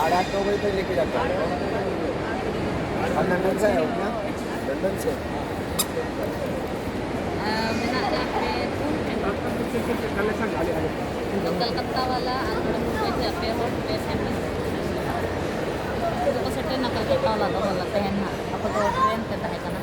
8:30 तक लेके जाता है। और लंदन से है अपना, लंदन से। Menaknya untuk Kolkata wala पे हो पे फैमिली तो सेट ना कलकत्ता वाला तो लगता है ना अब तो ट्रेन करता है ना